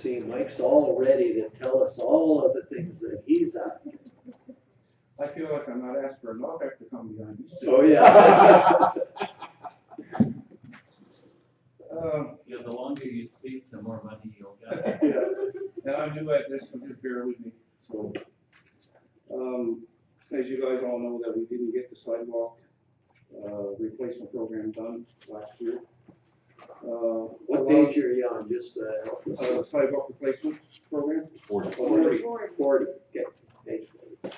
See, Mike's all ready to tell us all of the things that he's after. I feel like I'm not asked for enough to come behind these two. Oh, yeah. Yeah, the longer you speak, the more money you'll get. And I'm new at this, so just bear with me. So, as you guys all know, that we didn't get the sidewalk replacement program done last year. What page are you on, just help us? Sidewalk replacement program? 40. 40. 40, okay, page 40.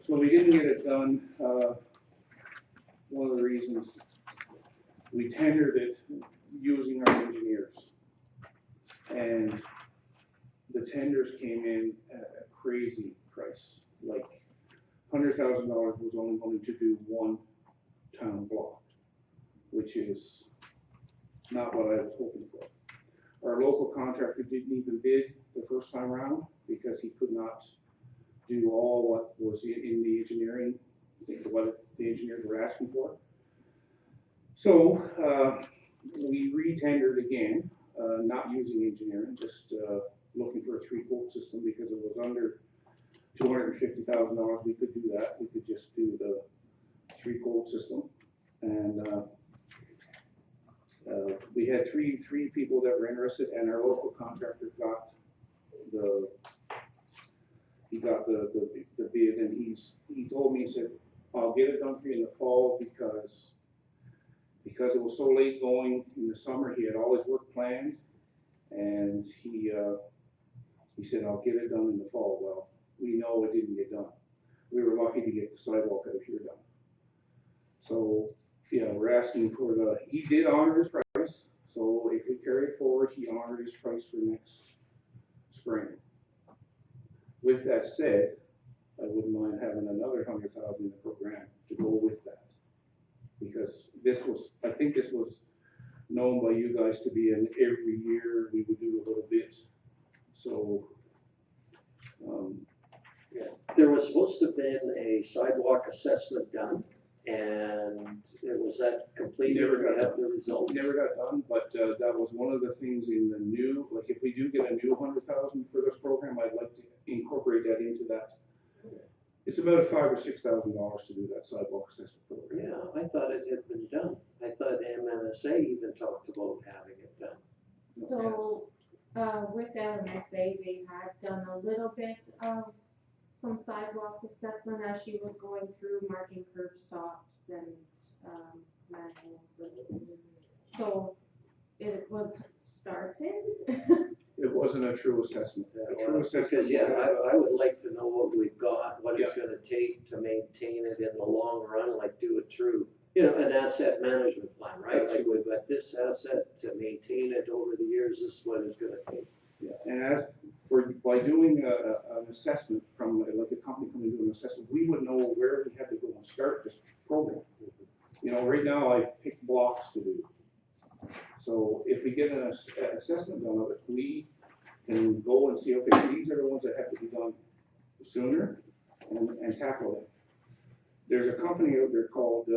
So we didn't get it done. One of the reasons we tendered it using our engineers. And the tenders came in at a crazy price, like $100,000 was only going to do one town block, which is not what I was hoping for. Our local contractor didn't even bid the first time around because he could not do all what was in the engineering, what the engineers were asking for. So we re-tendered again, not using engineering, just looking for a 3-quote system because it was under $250,000. We could do that. We could just do the 3-quote system. And we had three people that were interested, and our local contractor got the bid, and he told me, he said, I'll get it done for you in the fall because it was so late going in the summer. He had all his work planned, and he said, I'll get it done in the fall. Well, we know it didn't get done. We were lucky to get the sidewalk out here done. So yeah, we're asking for he did honor his price. So if we carry it forward, he honored his price for next spring. With that said, I wouldn't mind having another $100,000 in the program to go with that. Because I think this was known by you guys to be an every year we would do a little bit. So, Yeah. There was supposed to have been a sidewalk assessment done, and was that completed? Never We got have the results? never got done, but that was one of the things in the new, like if we do get a new 100,000 for this program, I'd like to incorporate that into that. It's about $5,000 or $6,000 to do that sidewalk assessment program. Yeah, I thought it had been done. I thought MMSA even talked about having it done. So, with LMSA, they had done a little bit of some sidewalk assessment as she was going through marking curb stops and, manholes. So, it was started. It wasn't a true assessment. A true assessment. Because, yeah, I would like to know what we've got, what it's gonna take to maintain it in the long run, like do a true, an asset management plan, right? Like we've got this asset to maintain it over the years, this is what it's gonna take. Yeah, and by doing an assessment from like a company coming to do an assessment, we would know where we had to go and start this program. Right now I pick blocks to do. So if we get an assessment done of it, we can go and see, okay, these are the ones that have to be done sooner and tackle them. There's a company out there called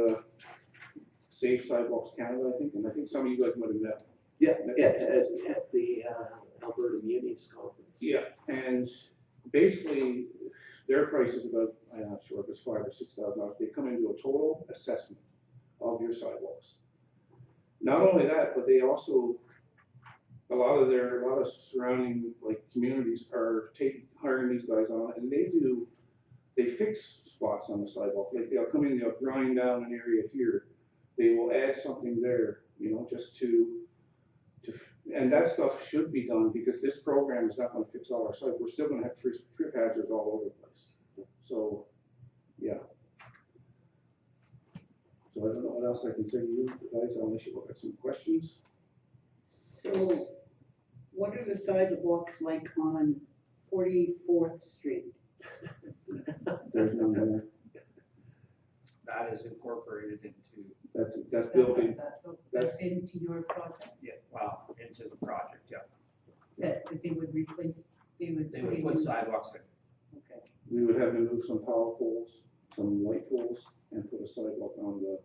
Safe Sidewalks Canada, I think, and I think some of you guys might have met. Yeah, at the Alberta Munis Conference. Yeah, and basically their price is about, I'm not sure if it's $5,000 or $6,000. They come into a total assessment of your sidewalks. Not only that, but they also, a lot of surrounding like communities are hiring these guys on, and they fix spots on the sidewalk. Like they'll come in, they'll grind down an area here, they will add something there, just and that stuff should be done because this program is not going to fix all our sites. We're still going to have trip hazards all over the place. So, yeah. So I don't know what else I can say to you guys, unless you've got some questions. So, what are the sidewalks like on 44th Street? There's none there. That is incorporated into, That's built in. That's into your project, into the project, yeah. that they would replace, they would put sidewalks in. Okay. We would have to move some power poles, some light poles, and put a sidewalk on the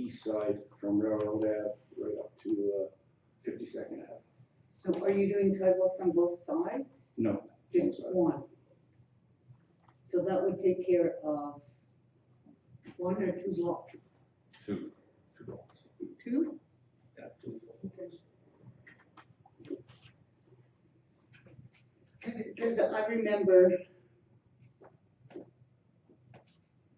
east side from Railroad Ave right up to 52nd Ave. So are you doing sidewalks on both sides? No, Just side. one? So that would take care of 1 or 2 blocks? Two. 2? Because I remember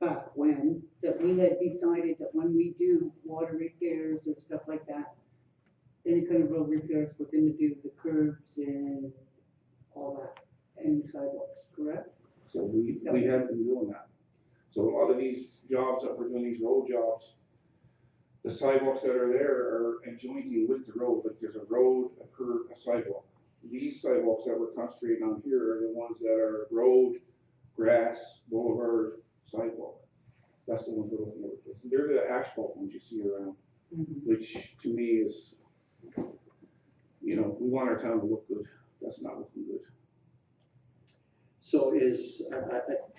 back when, that we had decided that when we do water repairs or stuff like that, any kind of road repairs, we're gonna do the curbs and all that, and sidewalks, correct? So we have been doing that. So a lot of these jobs that we're doing, these road jobs, the sidewalks that are there are adjoining with the road, like there's a road, a curb, a sidewalk. These sidewalks that we're concentrating on here are the ones that are road, grass, boulevard, sidewalk. That's the ones we're looking at replacing. They're the asphalt ones you see around, which to me is, you know, we want our town to look good. That's not looking good. So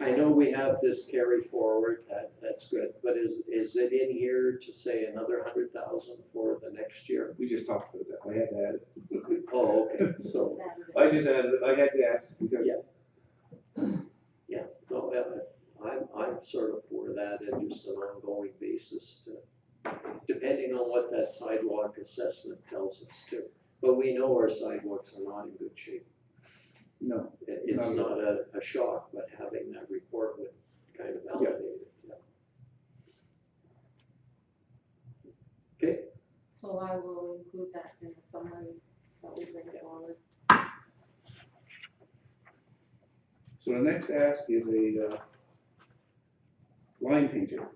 I know we have this carry forward, that's good, but is it in here to say another 100,000 for the next year? We just talked about that. I had to add it. Oh, okay, so, I just added it. I had to ask because. Yeah. No, I'm sort of for that and just an ongoing basis to, depending on what that sidewalk assessment tells us too. But we know our sidewalks are not in good shape. No, It's Not not a shock, but having that report would kind of validate it, yeah. Okay, So I will include that in the summary that we bring forward. so the next ask is a line painter.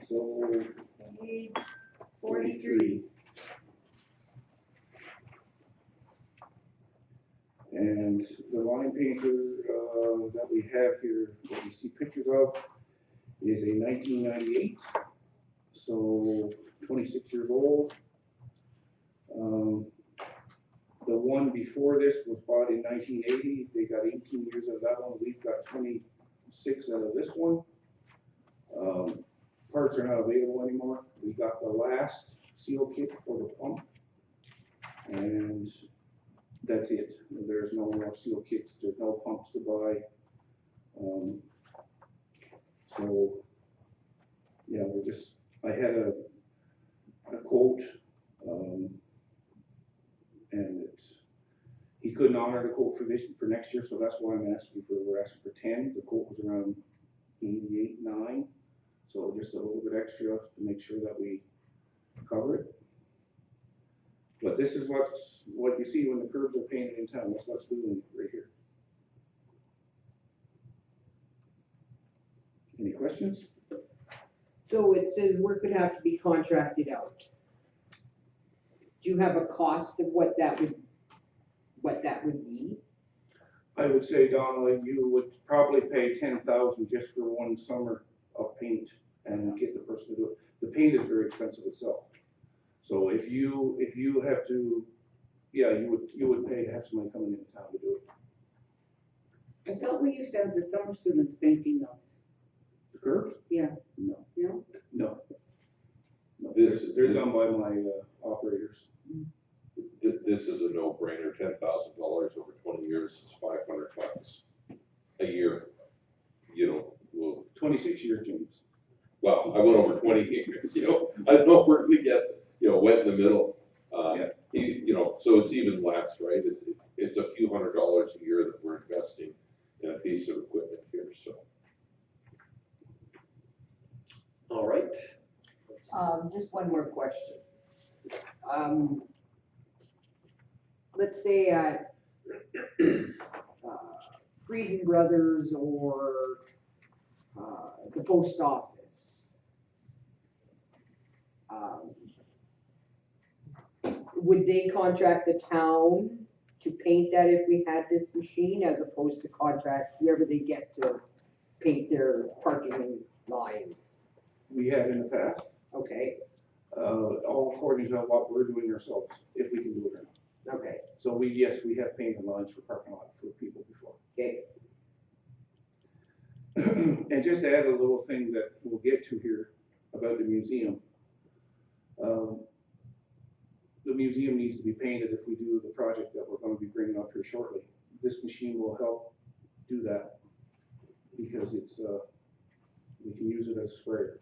So. Page 43. And the line painter that we have here, that you see pictures of, is a 1998, so 26 years old. The one before this was bought in 1980. They got 18 years out of that one. We've got 26 out of this one. Parts are not available anymore. We got the last seal kit for the pump, and that's it. There's no more seal kits, there's no pumps to buy. So, yeah, I had a quote, and he couldn't honor the quote for next year, so that's why we're asking for 10. The quote was around 88.9, so just a little bit extra to make sure that we cover it. But this is what you see when the curbs are painted in town. That's what's doing right here. Any questions? So it says work would have to be contracted out. Do you have a cost of what that would be? I would say, Donna, you would probably pay 10,000 just for one summer of paint and get the person to do it. The paint is very expensive itself. So if you have to, yeah, you would pay to have somebody coming into town to do it. I thought we used to have the summer students painting those. The curbs? Yeah. No. No? No. No, This- they're done by my operators. This is a no-brainer, $10,000 over 20 years is $500 a year. You know, well, 26 years, James. well, I went over 20 years, you know, I don't know where we get, you know, wet in the middle. Yeah. You know, so it's even less, right? It's a few $100s a year that we're investing in a piece of equipment here, so. all right. Just one more question. Let's say at Freezing Brothers or the post office. Would they contract the town to paint that if we had this machine as opposed to contract whoever they get to paint their parking lines? We have in the past, Okay, all according to what we're doing ourselves, if we can do it or not. okay, So yes, we have painted lines for parking lot for people before. okay. And just to add a little thing that we'll get to here about the museum. the museum needs to be painted if we do the project that we're gonna be bringing up here shortly. This machine will help do that, because it's, we can use it as a sprayer.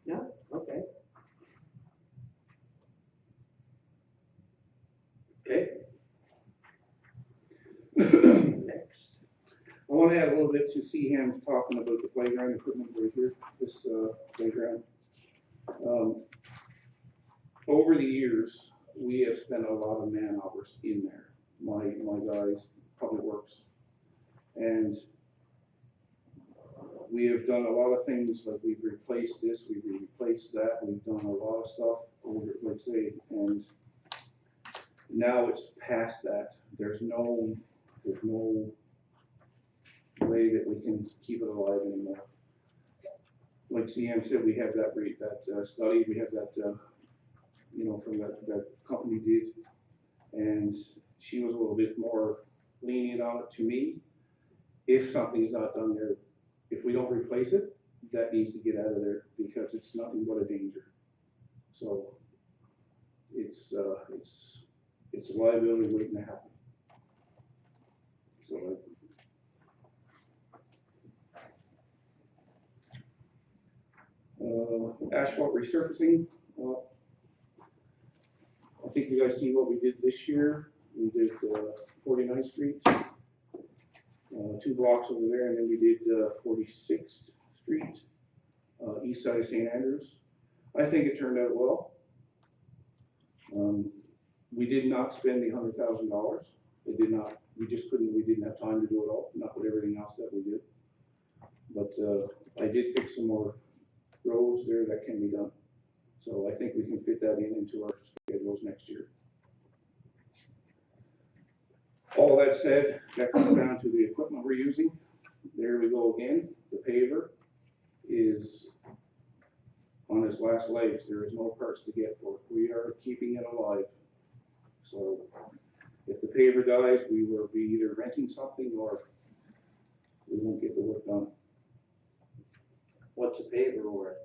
No, okay. Okay. Next. I wanna add a little bit to Seaham's talking about the playground equipment right here, this, playground. Over the years, we have spent a lot of man hours in there, my guys, Public Works. And we have done a lot of things, like we've replaced this, we've replaced that, we've done a lot of stuff over, like say, and now it's past that. There's no way that we can keep it alive anymore. Like CM said, we have that study, we have that, from that company did, and she was a little bit more lenient on it to me. If something's not done there, if we don't replace it, that needs to get out of there, because it's nothing but a danger. So it's a liability waiting to happen. So asphalt resurfacing, I think you guys see what we did this year. We did 49th Street, 2 blocks over there, and then we did 46th Street, east side of St. Andrews. I think it turned out well. We did not spend the $100,000. It did not. We just couldn't. We didn't have time to do it all. Not with everything else that we did. But I did pick some more roads there that can be done. So I think we can fit that into our schedules next year. All that said, that comes down to the equipment we're using. There we go again. The paver is on its last legs. There is no parts to get for it. We are keeping it alive. So if the paver dies, we will be either renting something or we won't get the work done. What's a paver worth?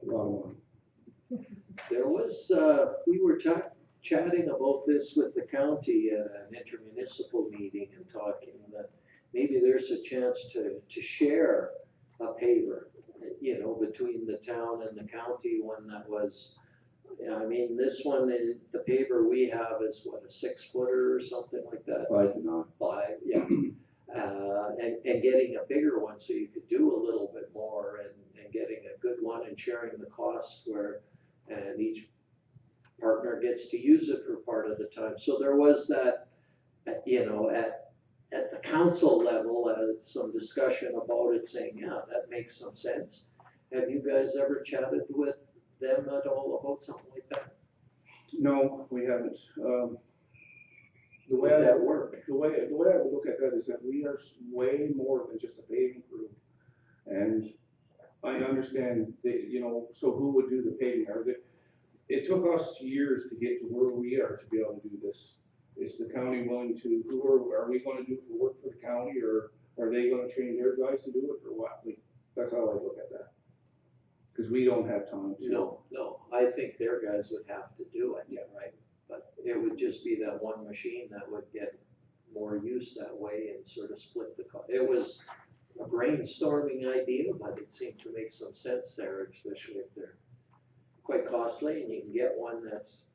A lot of money. There was, we were chatting about this with the county at an intermunicipal meeting and talking that maybe there's a chance to share a paver, between the town and the county, one that was, I mean, this one, the paver we have is what, a 6-footer or something like that? 5 to 9. 5, yeah. And getting a bigger one so you could do a little bit more and getting a good one and sharing the costs and each partner gets to use it for part of the time. So there was that, at the council level, some discussion about it saying, yeah, that makes some sense. Have you guys ever chatted with them at all about something like that? No, we haven't. The way Would I that work? The way I would look at that is that we are way more than just a paving crew, and I understand that, so who would do the paving? It took us years to get to where we are to be able to do this. Is the county willing to? Are we going to do the work for the county, or are they going to train their guys to do it, or what? That's how I look at that. Because we don't have time to. No, I think their guys would have to do it, Yeah. right? But it would just be that one machine that would get more use that way and sort of split the cost. It was a brainstorming idea, but it seemed to make some sense there, especially if they're quite costly and you can get one that's,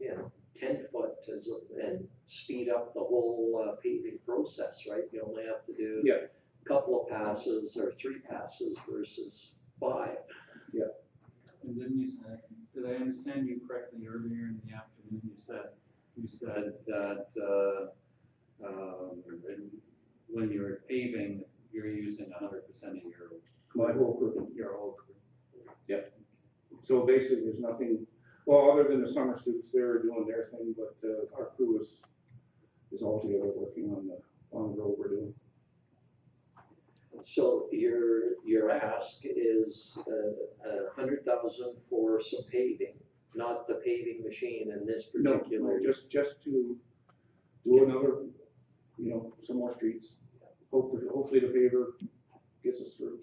10 foot and speed up the whole paving process, right? You only have to do Yeah. a couple of passes or 3 passes versus 5. And didn't you say, did I understand you correctly earlier in the afternoon, you said that, when you're paving, you're using 100% of My whole crew. your whole crew? So basically, there's nothing. Well, other than the summer students, they're doing their thing, but our crew is all together working on the road we're doing. So your ask is 100,000 for some paving, not the paving machine in this No, particular. just to do another, some more streets. Hopefully the paver gets us through.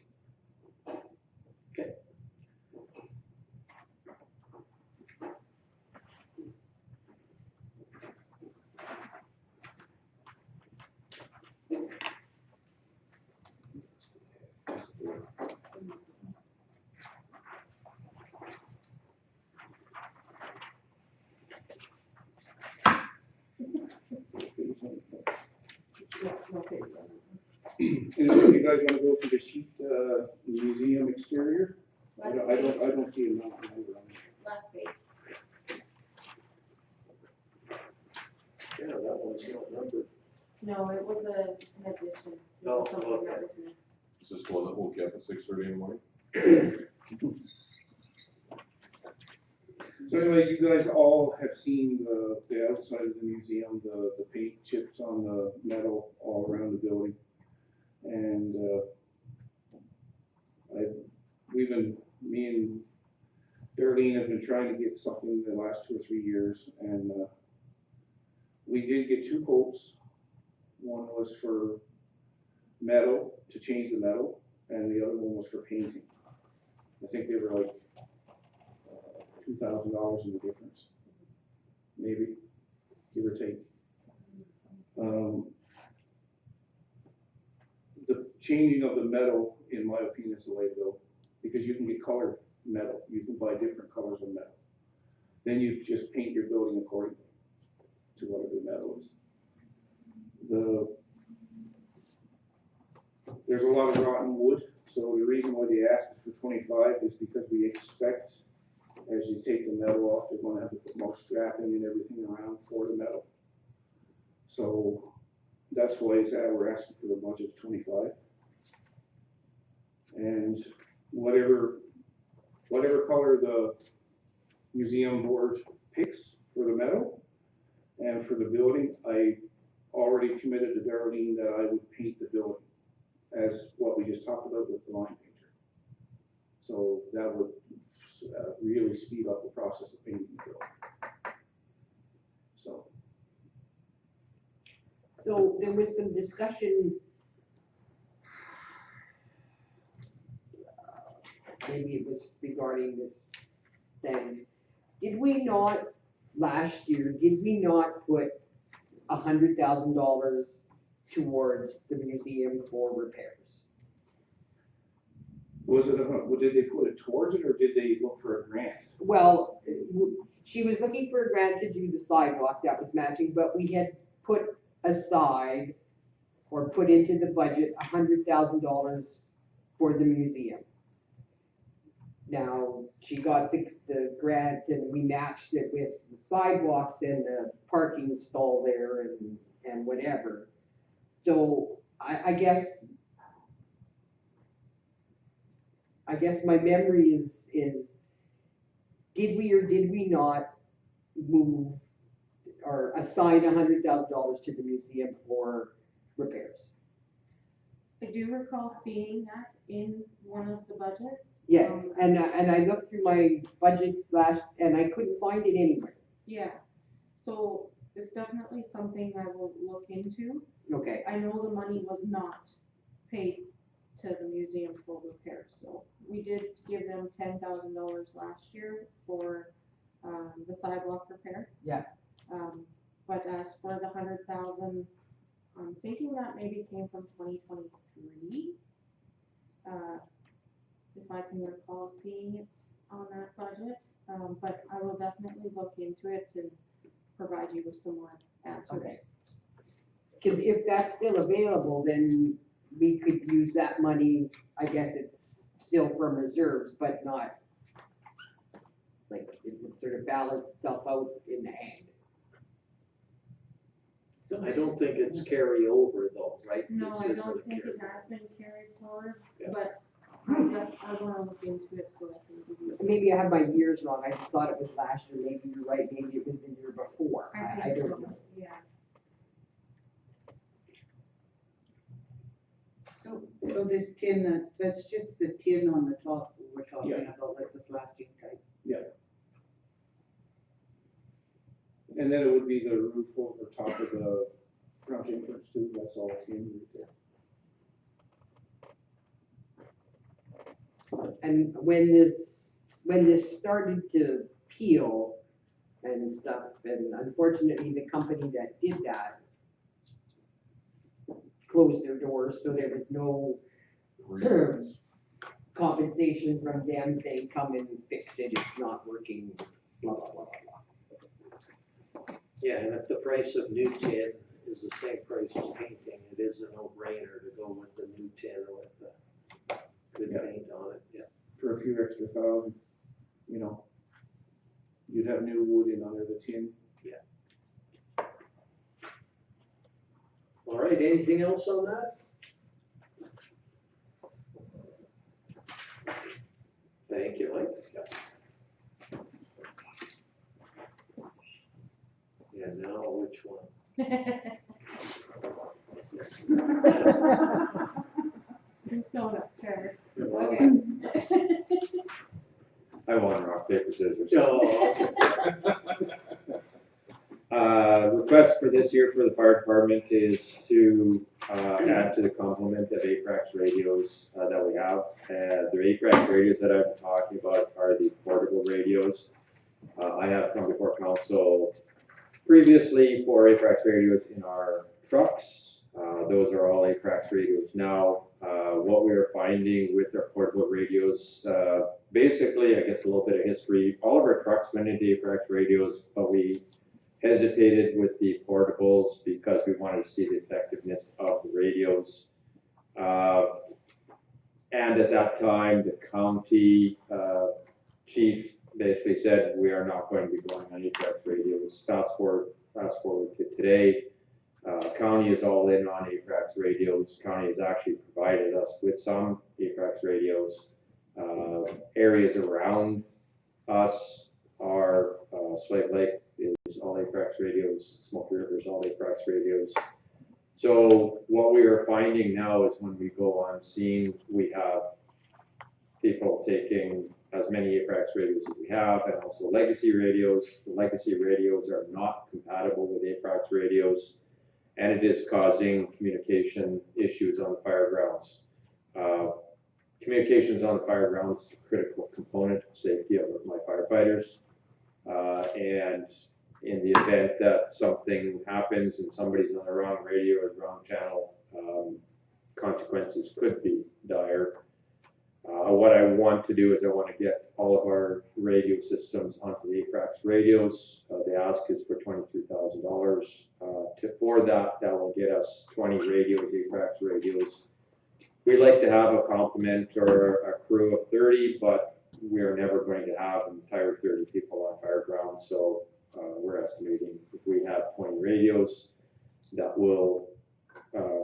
Yeah, okay. And if you guys wanna go to the sheet, museum exterior, I don't see a mountain number on it. Last page. Yeah, that one's not numbered. No, it was an addition. It Oh, was something okay. that was missed. Is this the one that woke you up at 6:30 in the morning? So anyway, you guys all have seen the outside of the museum, the paint chips on the metal all around the building. And, me and Darlene have been trying to get something the last 2 or 3 years, and, we did get 2 quotes. One was for metal, to change the metal, and the other one was for painting. I think they were like $2,000 in the difference, maybe, give or take. The changing of the metal, in my opinion, is the way to go, because you can get colored metal, you can buy different colors of metal. Then you just paint your building accordingly to whatever the metal is. There's a lot of rotten wood, so the reason why they asked us for 25 is because we expect, as you take the metal off, they're gonna have to put more strapping and everything around for the metal. So that's why we're asking for a budget of 25. And whatever color the museum board picks for the metal and for the building, I already committed to Darlene that I would paint the building as what we just talked about with the line painter. So that would really speed up the process of painting the building. So there was some discussion, maybe it was regarding this thing. Did we not, last year, put $100,000 towards the museum for repairs? Did they put it towards it, or did they look for a grant? Well, she was looking for a grant to do the sidewalk that was matching, but we had put aside or put into the budget $100,000 for the museum. Now, she got the grant and we matched it with the sidewalks and the parking stall there and whatever. So I guess my memory is did we or did we not move or assign $100,000 to the museum for repairs? I do recall seeing that in one of the budgets. Yes, and I looked through my budget and I couldn't find it anywhere. Yeah, so it's definitely something I will look into. Okay, I know the money was not paid to the museum for repairs, so we did give them $10,000 last year for, the sidewalk repair. Yeah. But as for the 100,000, I'm thinking that maybe came from 2023. If I can recall seeing it on that budget, but I will definitely look into it and provide you with some more answers. okay. Because if that's still available, then we could use that money, I guess it's still from reserves, but not, like, it would sort of balance itself out in the end. I don't think it's carryover though, right? No, This I isn't don't a think it carryover. has been carried forward, Yeah. but I wanna look into it so I can give you. Maybe I have my years wrong, I just thought it was last year, maybe you're right, maybe it was the year before, I think don't so, know. yeah. So this tin, that's just the tin on the top we're talking about, like the flashing type. And then it would be the roof over top of the front entrance too, that's all tin right there. And when this started to peel and stuff, and unfortunately, the company that did that closed their doors, so there was no Reasons. compensation from them saying, come and fix it, it's not working, blah, blah, blah, blah, blah. Yeah, and if the price of new tin is the same price as painting, it is a no-brainer to go with the new tin with the good Yeah. paint on it, yeah. For a few extra thousand, you know. You'd have new wood in under the tin. All right, anything else on that? Thank you, Mike. Yeah, now which one? Who's going up there? I won rock, paper, scissors. Oh, Request for this year for the fire department is to, add to the complement of AFRAX radios, that we have. The AFRAX radios that I'm talking about are the portable radios. I have come before council previously for AFRAX radios in our trucks. Those are all AFRAX radios now. What we are finding with our portable radios, basically, I guess a little bit of history, all of our trucks went into AFRAX radios, but we hesitated with the portables because we wanted to see the effectiveness of the radios. And at that time, the county chief basically said, we are not going to be going on AFRAX radios. Fast forward to today, county is all in on AFRAX radios. County has actually provided us with some AFRAX radios. Areas around us are Slave Lake is all AFRAX radios, Smoky River is all AFRAX radios. So what we are finding now is when we go on scene, we have people taking as many AFRAX radios as we have, and also legacy radios. The legacy radios are not compatible with AFRAX radios, and it is causing communication issues on the fire grounds. Communications on the fire grounds is a critical component of safety of my firefighters. And in the event that something happens and somebody's on the wrong radio or the wrong channel, consequences could be dire. What I want to do is I want to get all of our radio systems onto the AFRAX radios. The ask is for $23,000. For that will get us 20 radios, AFRAX radios. We like to have a complement or a crew of 30, but we are never going to have an entire 30 people on fire ground. So we're estimating if we have 20 radios, that will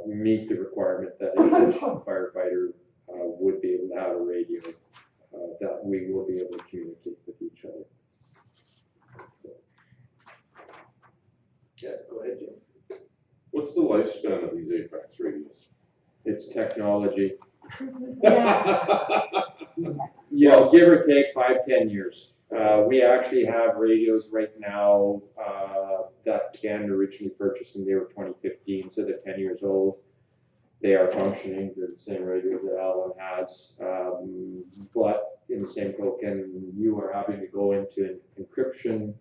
meet the requirement that each firefighter would be able to have a radio that we will be able to communicate with each other. yeah, go ahead, Jim. What's the lifespan of these AFRAX radios? It's technology. Yeah. Yeah, give or take 5-10 years. We actually have radios right now that Ken originally purchased, and they were 2015, so they're 10 years old. They are functioning. They're the same radios that Alan has, but in the same token, you are having to go into encryption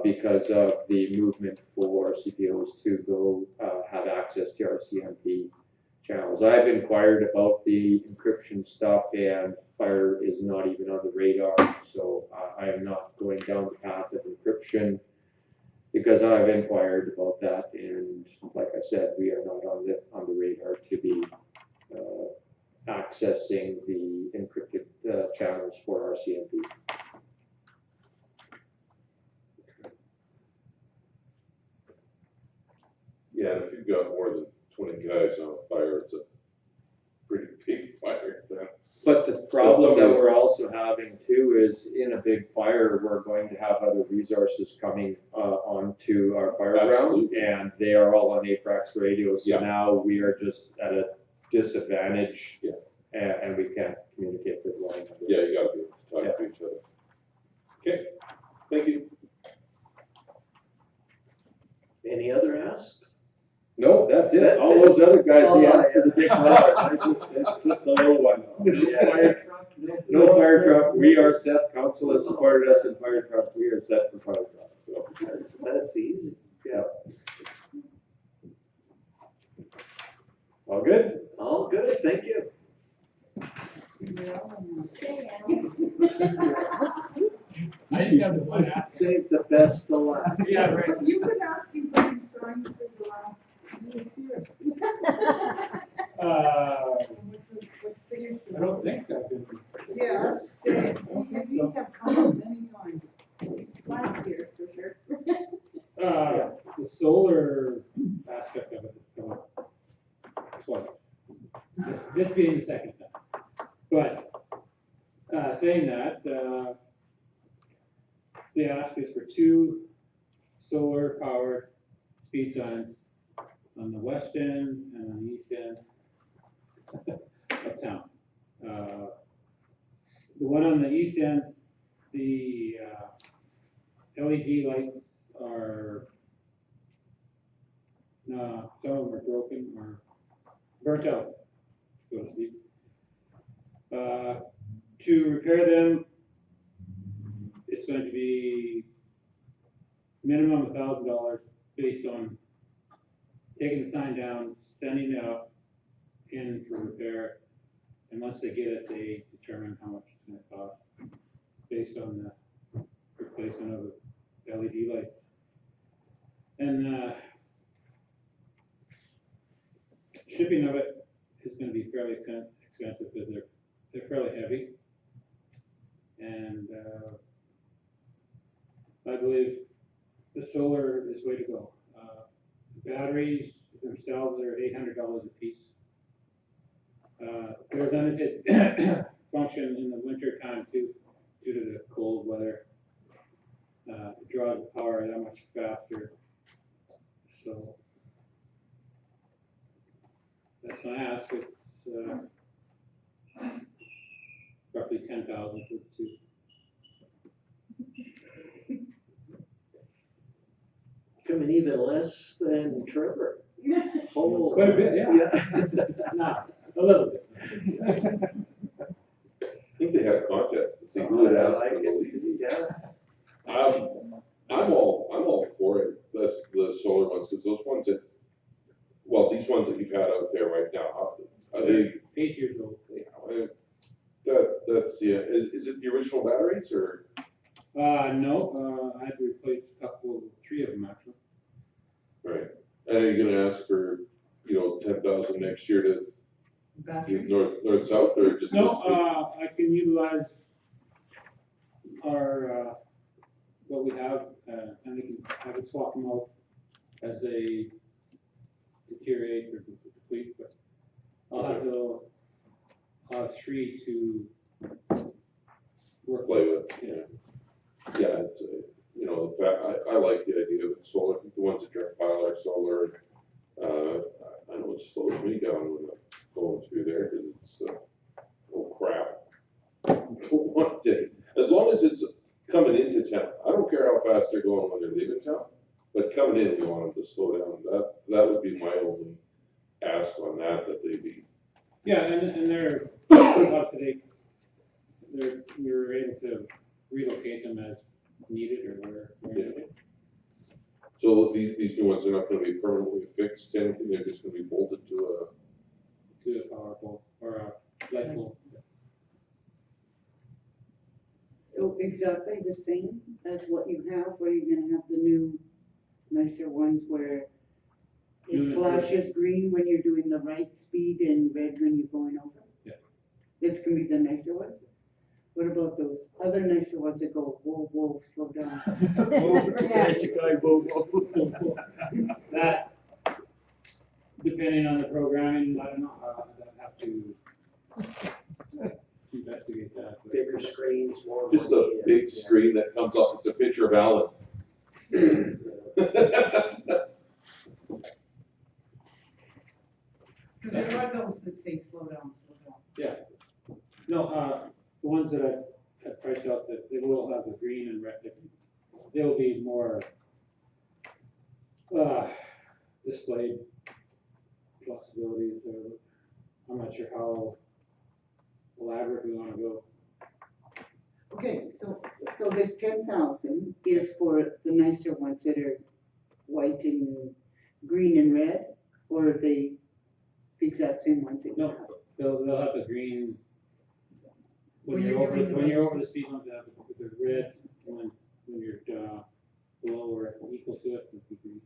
because of the movement for CPOs to go have access to our CMP channels. I've inquired about the encryption stuff, and fire is not even on the radar, so I am not going down the path of encryption because I've inquired about that, and like I said, we are not on the radar to be accessing the encrypted channels for our CMP. Yeah, if you've got more than 20 guys on a fire, it's a pretty big fire. But the problem that we're also having too is in a big fire, we're going to have other resources coming onto our fire ground, Absolutely. and they are all on AFRAX radios. So Yeah. now we are just at a disadvantage, Yeah. and we can't communicate with one another. Yeah, you gotta be able to talk to each other. Okay, thank you. Any other asks? No, that's it. That's All it. those other guys, Oh, they asked for yeah. the big numbers. It's just a little one. Yeah. No fire truck. We are set. Council has supported us in fire trucks. We are set for fire trucks. So That's easy, yeah. all good. All good, thank you. I just have the one ask. Save the best to last. Yeah, right. You've been asking for these signs for the last 6 years. this being the second time. But, saying that, the ask is for 2 solar powered speed signs on the west end and on the east end of town. The one on the east end, the LED lights are, some of them are broken or burnt out, so to speak. To repair them, it's going to be minimum $1,000 based on taking the sign down, sending it out in for repair, and once they get it, they determine how much it's gonna cost based on the replacement of the LED lights. And shipping of it is gonna be fairly expensive because they're fairly heavy. And I believe the solar is the way to go. The batteries themselves are $800 a piece. They're limited function in the winter time too, due to the cold weather. It draws the power that much faster. So that's my ask. It's roughly 10,000 for the 2. Coming even less than Trevor. Oh. Quite a bit, yeah. No, a little bit. I think they had a contest to see who would ask for the least. Yeah. I'm all for it, the solar ones, because those ones that, well, these ones that you've had out there right now, are they, 8 years old. that's, yeah, is it the original batteries, or? No, I had to replace 3 of them actually. Right, and are you gonna ask for, 10,000 next year to north, south, or just? No, I can utilize our, what we have, and we can have it swap them out as they deteriorate or deplete, but I'll have 3 to work Play with. with, yeah, it's, I like the idea of solar, I think the ones that drive Pilar Solar, I know it slows me down when I'm going through there, because it's, oh crap. One day, as long as it's coming into town, I don't care how fast they're going when they're leaving town, but coming in, you want them to slow down, that would be my only ask on that they be. Yeah, and they're, obviously, we were able to relocate them as needed or where needed. So these new ones are not gonna be permanently affixed to anything, they're just gonna be bolted to To the power pole or a light pole. So exactly the same as what you have, where you're gonna have the new nicer ones where New it flashes green when you're doing the right speed and red when you're going over? Yeah. It's gonna be the nicer ones? What about those other nicer ones that go, whoa, whoa, slow down? That, depending on the programming, I don't know, I'd have to investigate that. but- Bigger screens, more. just a money, and- big screen that comes up, it's a picture of Alan. Cause there are those that say slow down, slow down. Yeah. No, the ones that I priced out, that they will have the green and red, they'll be more, displayed possibilities, I'm not sure how elaborate we wanna go. Okay, so this 10,000 is for the nicer ones that are white and green and red, or are they the exact same ones that you No, have? they'll have the green, when When you're you're over, doing the when you're right over the speed limit, they have the red, and when you're, below or equal to it, it'll be green.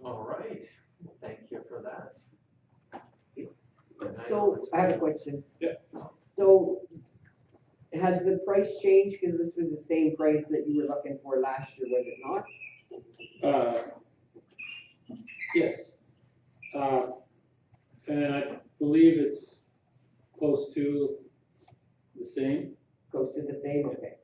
All right, thank you for that. And So, it's I have a good. question. Yeah. So, has the price changed, because this was the same price that you were looking for last year, was it not? Yes, to the same. Goes to the same, okay.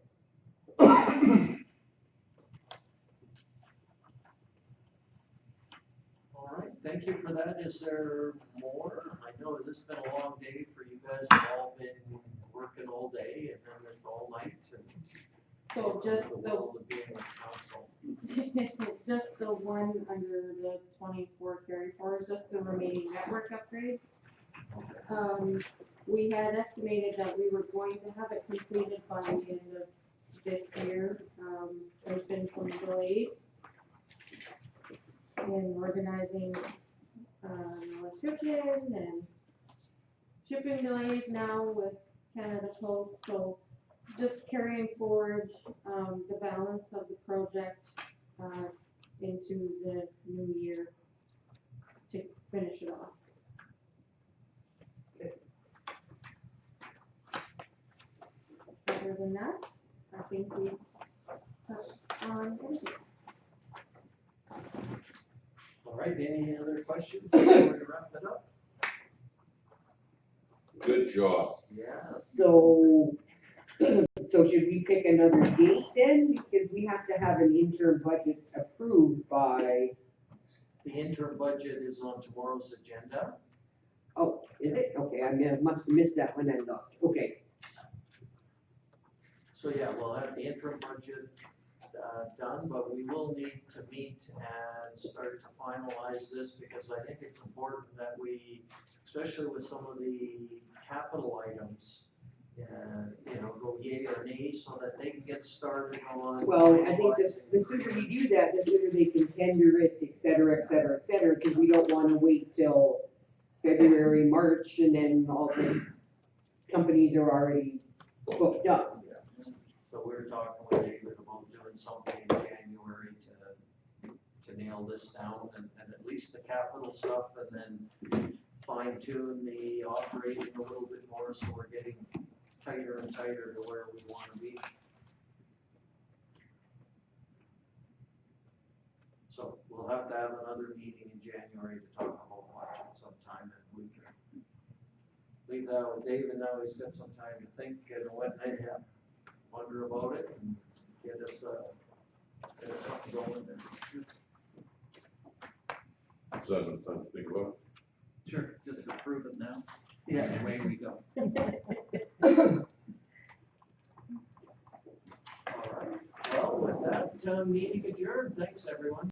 All right, thank you for that. Is there more? I know this has been a long day for you guys. You've all been working all day and then it's all night and. So just the the, world of being on council. just the one under the 24 carry forward, just the remaining network upgrades. We had estimated that we were going to have it completed by the end of this year. There's been some delays in organizing, electrician and shipping delays now with Canada Post, so just carrying forward, the balance of the project, into the new year to finish it off. Other than that, I think we touched on everything. All right, any other questions before we wrap it up? Good job. Yeah. So, so should we pick another date then? Because we have to have an interim budget approved by, The interim budget is on tomorrow's agenda. oh, is it? Okay, I must have missed that one and lost. Okay, So yeah, we'll have the interim budget done, but we will need to meet and start to finalize this because I think it's important that we, especially with some of the capital items, go yay or nay so that they can get started on. well, I think the sooner we do that, the sooner they can tender it, et cetera, et cetera, et cetera, because we don't wanna wait till February, March, and then all the companies are already booked up. So we were talking with David about doing something in January to nail this down and at least the capital stuff and then fine tune the operating a little bit more so we're getting tighter and tighter to where we wanna be. So we'll have to have another meeting in January to talk about budget sometime and we can leave that with David now. He's got some time to think and when they wonder about it and get us something going there. So I have time to think about Sure, just approve it now. Yeah. And away we go. All right, well, with that, meeting adjourned, thanks everyone.